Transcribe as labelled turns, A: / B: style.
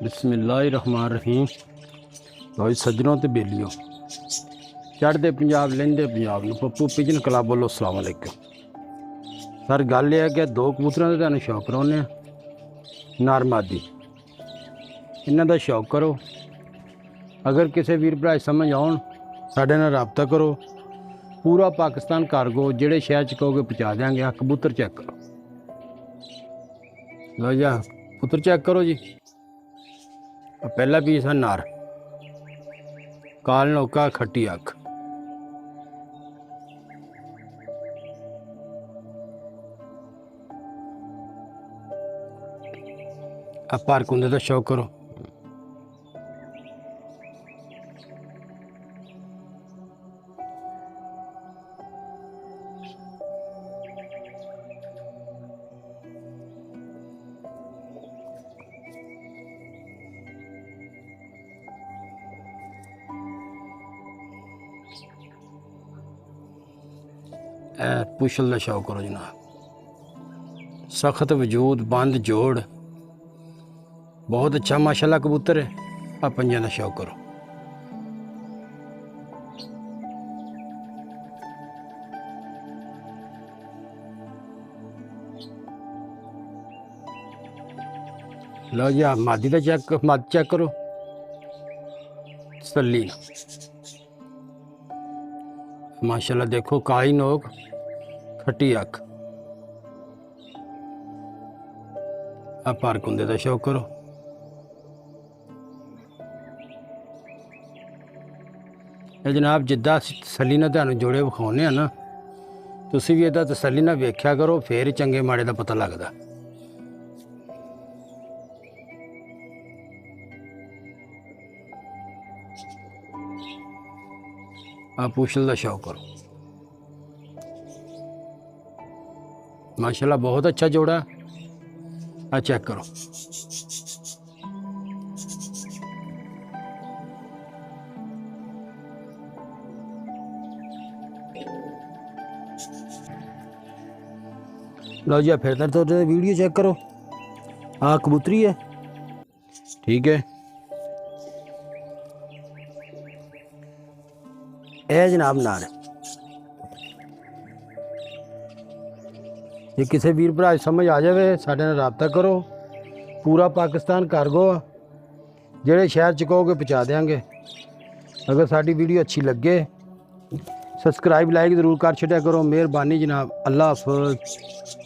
A: बिस्मिल्लाहिर्रहमानिर्रहीम। लो सज्जनों ते बेलियो, चढ़ते पंजाब लेंदे पंजाब नूं पप्पू पिजन क्लब वालों अस्सलाम वालेकुम। सर गल यह है कि दो कबूतरों का तुहानूं शौक कराउने नर मादी, इन्हां दा शौक करो। अगर किसी वीर भरा समझ आउण साडे नाल राबता करो। पूरा पाकिस्तान कार्गो जिहड़े शहर च कहोगे पहुँचा देंगे। आ कबूतर चेक करो, लो जी कबूतर चेक करो जी। पहला पीस है नर, काल नौका खट्टी अख। अब पर कुंदे का शौक करो। पुछल का शौक करो जनाब। सख्त वजूद, बंद जोड़, बहुत अच्छा माशाल्लाह कबूतर है। आ पंजां का शौक करो। लो जी मादी का चेक करो। तसल्ली माशाल्लाह देखो, काली नोक खट्टी अख। आप पर कुंदे का शौक करो। जनाब जिद्दां तसल्ली नाल तुहानूं जोड़े विखाउने ना, तुसीं भी इहदा तसल्ली नाल वेख्या करो, फिर चंगे माड़े का पता लगदा। आप पुछल का शौक करो। माशाल्लाह बहुत अच्छा जोड़ा। आ चेक करो। लो जी फिर तो वीडियो चेक करो। हाँ कबूतरी है, ठीक है। यह जनाब नार, जे किसी वीर भरा समझ आ जाए साडे नाल राबता करो। पूरा पाकिस्तान कार्गो जिहड़े शहर च कहोगे पहुँचा देंगे। अगर साडी वीडियो अच्छी लगे सब्सक्राइब लाइक ज़रूर कर छड्या करो। मेहरबानी जनाब, अल्लाह हाफ़िज़।